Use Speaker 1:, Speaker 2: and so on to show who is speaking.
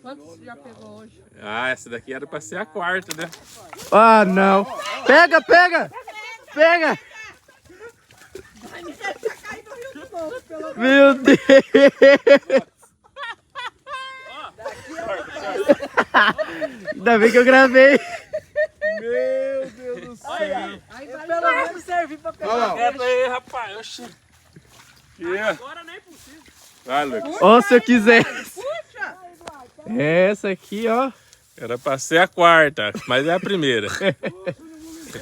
Speaker 1: Quantos você já pegou hoje?
Speaker 2: Ah, essa daqui era pra ser a quarta, né?
Speaker 3: Ah, não. Pega, pega. Pega. Meu Deus. Ainda bem que eu gravei.
Speaker 2: Meu Deus do céu.
Speaker 1: Aí pelo menos serve pra pegar.
Speaker 2: Olha lá. Aí, rapaz. Oxi.
Speaker 1: Agora nem possível.
Speaker 2: Vai, Lucas.
Speaker 3: Ó, se eu quiser.
Speaker 1: Puxa!
Speaker 3: Essa aqui, ó.
Speaker 2: Era pra ser a quarta, mas é a primeira.